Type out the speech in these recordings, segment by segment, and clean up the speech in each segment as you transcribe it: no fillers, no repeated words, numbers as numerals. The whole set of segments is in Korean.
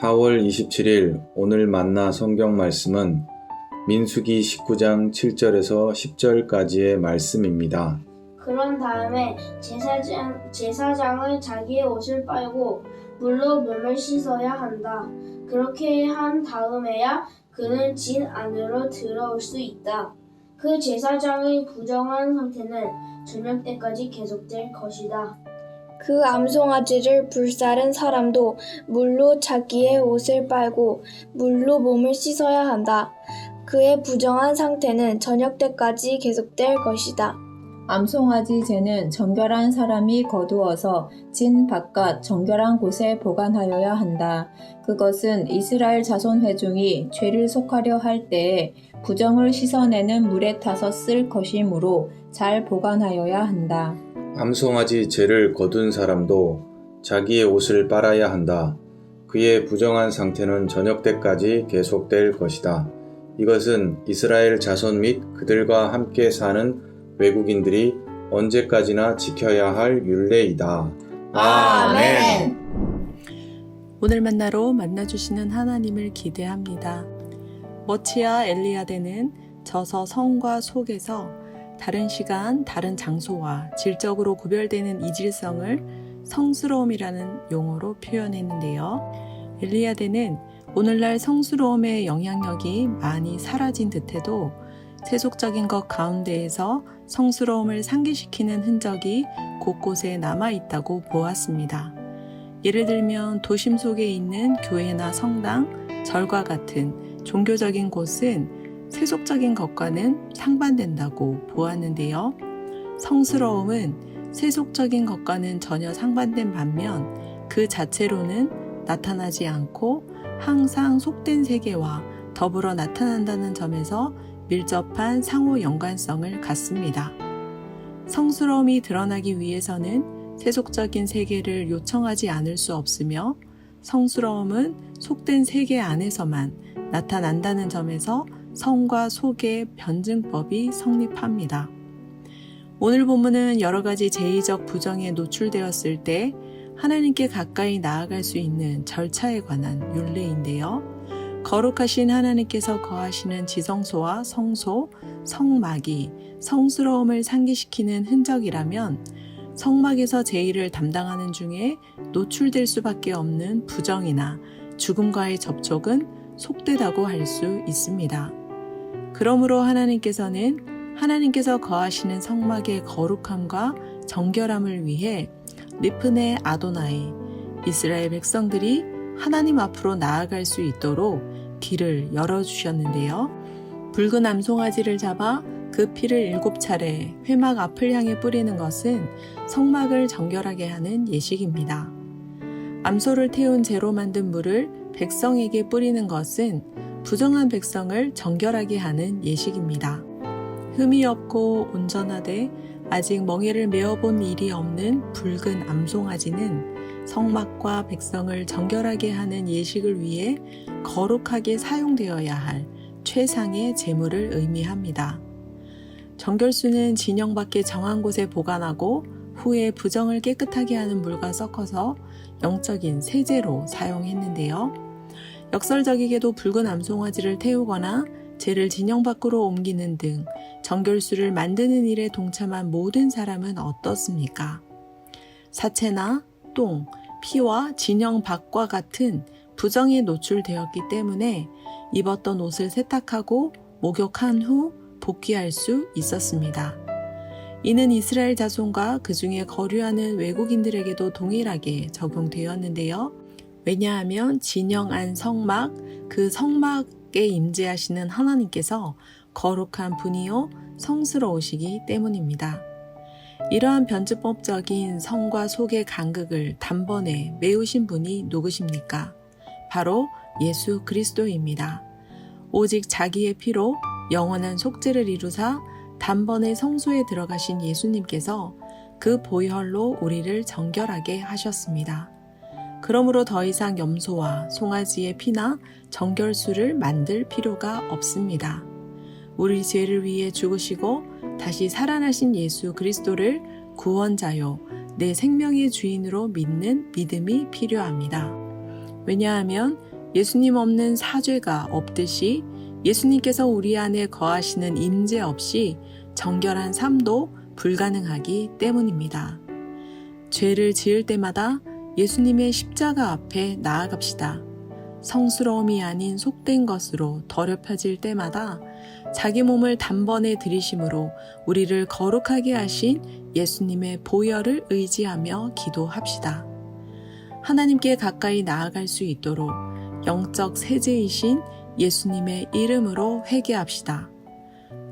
4월 27일 오늘 만나 성경 말씀은 민수기 19장 7절에서 10절까지의 말씀입니다. 그런 다음에 제사장은 자기의 옷을 빨고 물로 몸을 씻어야 한다. 그렇게 한 다음에야 그는 진 안으로 들어올 수 있다. 그 제사장의 부정한 상태는 저녁 때까지 계속될 것이다. 그 암송아지를 불사른 사람도 물로 자기의 옷을 빨고 물로 몸을 씻어야 한다. 그의 부정한 상태는 저녁 때까지 계속될 것이다. 암송아지 쟤는 정결한 사람이 거두어서 진 바깥 정결한 곳에 보관하여야 한다. 그것은 이스라엘 자손 회중이 죄를 속하려 할 때에 부정을 씻어내는 물에 타서 쓸 것이므로 잘 보관하여야 한다. 암송아지 죄를 거둔 사람도 자기의 옷을 빨아야 한다. 그의 부정한 상태는 저녁 때까지 계속될 것이다. 이것은 이스라엘 자손 및 그들과 함께 사는 외국인들이 언제까지나 지켜야 할 율례이다. 아멘. 오늘 만나러 만나주시는 하나님을 기대합니다. 머치와 엘리야대는 저서 성과 속에서 다른 시간, 다른 장소와 질적으로 구별되는 이질성을 성스러움이라는 용어로 표현했는데요. 엘리야대는 오늘날 성스러움의 영향력이 많이 사라진 듯해도 세속적인 것 가운데에서 성스러움을 상기시키는 흔적이 곳곳에 남아있다고 보았습니다. 예를 들면 도심 속에 있는 교회나 성당, 절과 같은 종교적인 곳은 세속적인 것과는 상반된다고 보았는데요. 성스러움은 세속적인 것과는 전혀 상반된 반면 그 자체로는 나타나지 않고 항상 속된 세계와 더불어 나타난다는 점에서 밀접한 상호 연관성을 갖습니다. 성스러움이 드러나기 위해서는 세속적인 세계를 요청하지 않을 수 없으며 성스러움은 속된 세계 안에서만 나타난다는 점에서 성과 속의 변증법이 성립합니다. 오늘 본문은 여러 가지 제의적 부정에 노출되었을 때 하나님께 가까이 나아갈 수 있는 절차에 관한 율례인데요. 거룩하신 하나님께서 거하시는 지성소와 성소, 성막이 성스러움을 상기시키는 흔적이라면 성막에서 제의를 담당하는 중에 노출될 수밖에 없는 부정이나 죽음과의 접촉은 속되다고 할 수 있습니다. 그러므로 하나님께서 거하시는 성막의 거룩함과 정결함을 위해 리프네 아도나이, 이스라엘 백성들이 하나님 앞으로 나아갈 수 있도록 길을 열어주셨는데요. 붉은 암송아지를 잡아 그 피를 7차례 회막 앞을 향해 뿌리는 것은 성막을 정결하게 하는 예식입니다. 암소를 태운 재로 만든 물을 백성에게 뿌리는 것은 부정한 백성을 정결하게 하는 예식입니다. 흠이 없고 온전하되 아직 멍에를 메어본 일이 없는 붉은 암송아지는 성막과 백성을 정결하게 하는 예식을 위해 거룩하게 사용되어야 할 최상의 제물을 의미합니다. 정결수는 진영 밖에 정한 곳에 보관하고 후에 부정을 깨끗하게 하는 물과 섞어서 영적인 세제로 사용했는데요. 역설적이게도 붉은 암송아지를 태우거나 재를 진영 밖으로 옮기는 등 정결수를 만드는 일에 동참한 모든 사람은 어떻습니까? 사체나 똥, 피와 진영 밖과 같은 부정에 노출되었기 때문에 입었던 옷을 세탁하고 목욕한 후 복귀할 수 있었습니다. 이는 이스라엘 자손과 그 중에 거류하는 외국인들에게도 동일하게 적용되었는데요. 왜냐하면 진영 안 성막, 그 성막에 임재하시는 하나님께서 거룩한 분이요 성스러우시기 때문입니다. 이러한 변증법적인 성과 속의 간극을 단번에 메우신 분이 누구십니까? 바로 예수 그리스도입니다. 오직 자기의 피로 영원한 속죄를 이루사 단번에 성소에 들어가신 예수님께서 그 보혈로 우리를 정결하게 하셨습니다. 그러므로 더 이상 염소와 송아지의 피나 정결수를 만들 필요가 없습니다. 우리 죄를 위해 죽으시고 다시 살아나신 예수 그리스도를 구원자요 내 생명의 주인으로 믿는 믿음이 필요합니다. 왜냐하면 예수님 없는 사죄가 없듯이 예수님께서 우리 안에 거하시는 임재 없이 정결한 삶도 불가능하기 때문입니다. 죄를 지을 때마다 예수님의 십자가 앞에 나아갑시다. 성스러움이 아닌 속된 것으로 더럽혀질 때마다 자기 몸을 단번에 들이심으로 우리를 거룩하게 하신 예수님의 보혈을 의지하며 기도합시다. 하나님께 가까이 나아갈 수 있도록 영적 세제이신 예수님의 이름으로 회개합시다.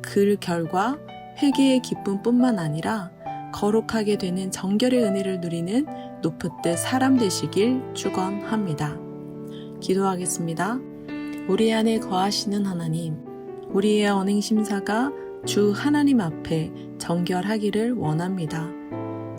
그 결과 회개의 기쁨뿐만 아니라 거룩하게 되는 정결의 은혜를 누리는 노프트 사람 되시길 축원합니다. 기도하겠습니다. 우리 안에 거하시는 하나님, 우리의 언행심사가 주 하나님 앞에 정결하기를 원합니다.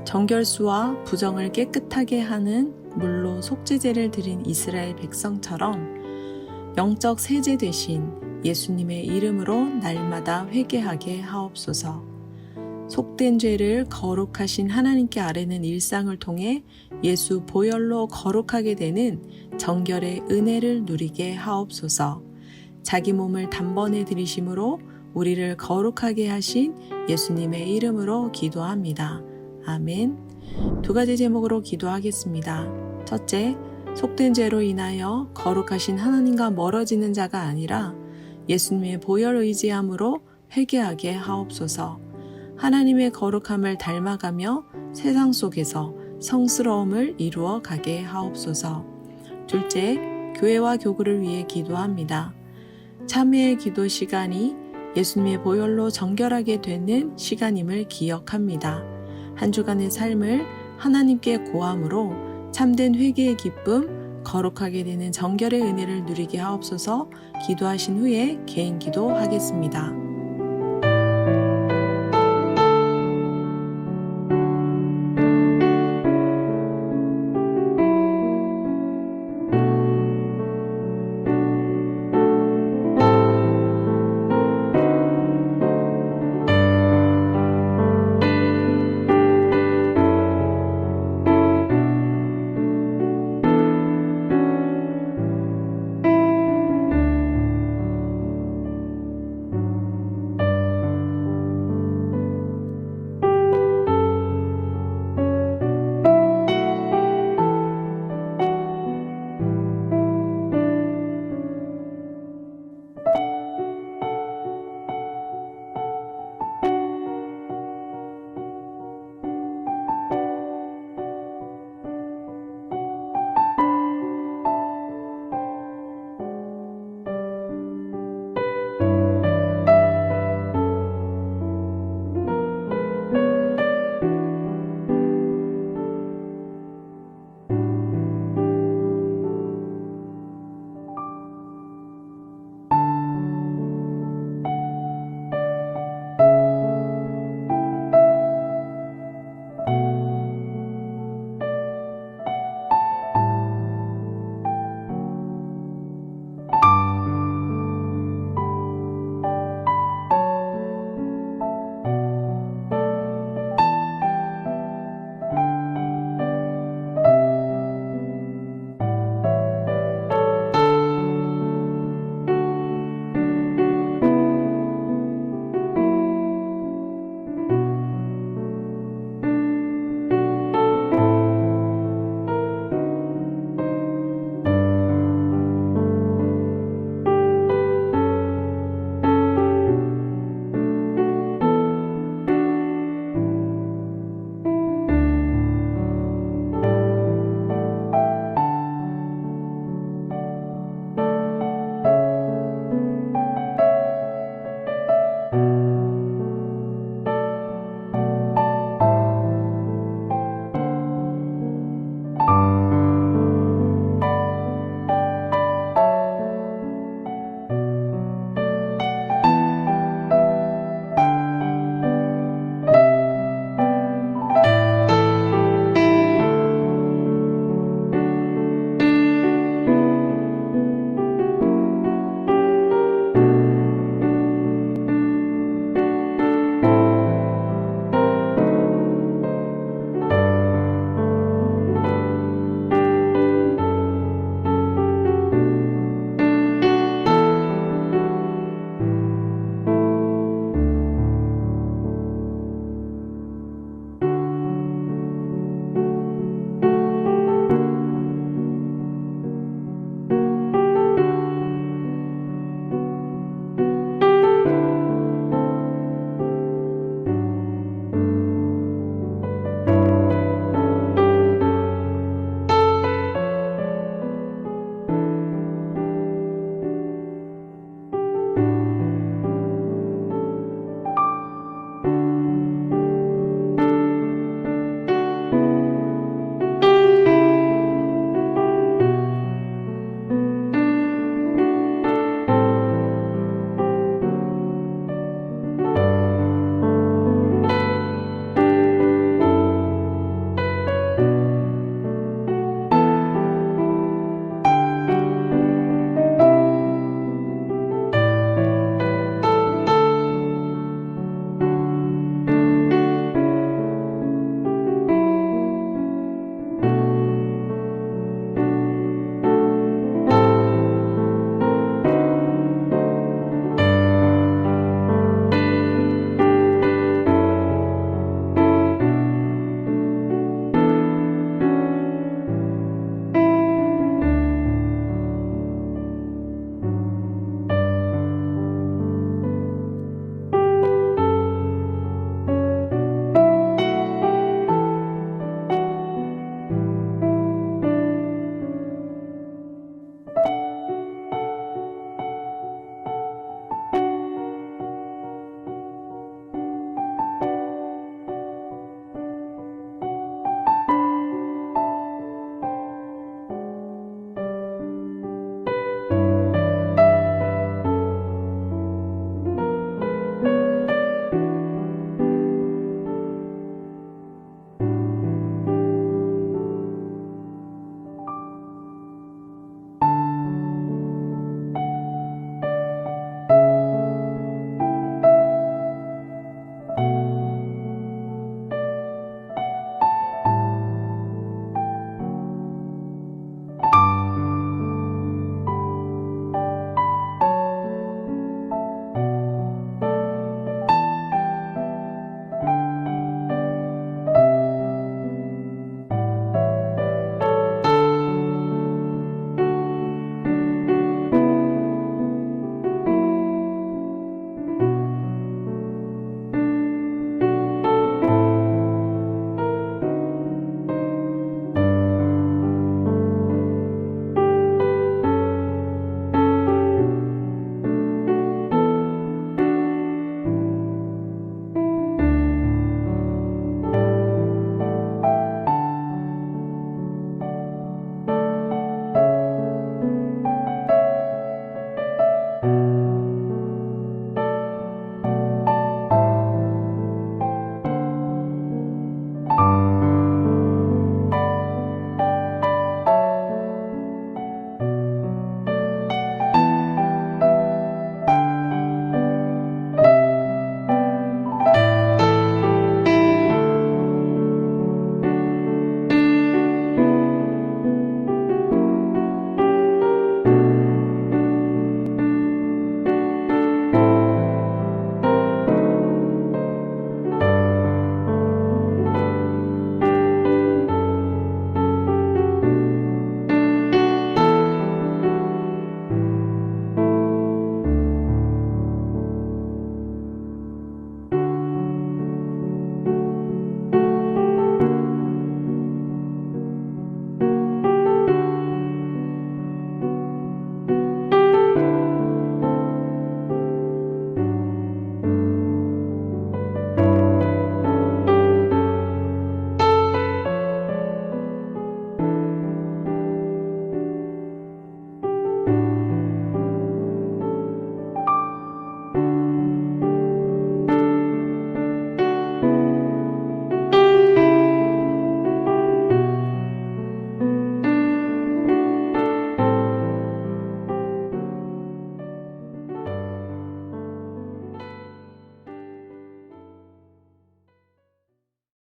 정결수와 부정을 깨끗하게 하는 물로 속죄제를 드린 이스라엘 백성처럼 영적 세제 되신 예수님의 이름으로 날마다 회개하게 하옵소서. 속된 죄를 거룩하신 하나님께 아뢰는 일상을 통해 예수 보혈로 거룩하게 되는 정결의 은혜를 누리게 하옵소서. 자기 몸을 단번에 들이심으로 우리를 거룩하게 하신 예수님의 이름으로 기도합니다. 아멘. 2가지 제목으로 기도하겠습니다. 첫째, 속된 죄로 인하여 거룩하신 하나님과 멀어지는 자가 아니라 예수님의 보혈 의지함으로 회개하게 하옵소서. 하나님의 거룩함을 닮아가며 세상 속에서 성스러움을 이루어 가게 하옵소서. 둘째, 교회와 교구를 위해 기도합니다. 참회의 기도 시간이 예수님의 보혈로 정결하게 되는 시간임을 기억합니다. 한 주간의 삶을 하나님께 고함으로 참된 회개의 기쁨, 거룩하게 되는 정결의 은혜를 누리게 하옵소서. 기도하신 후에 개인 기도하겠습니다.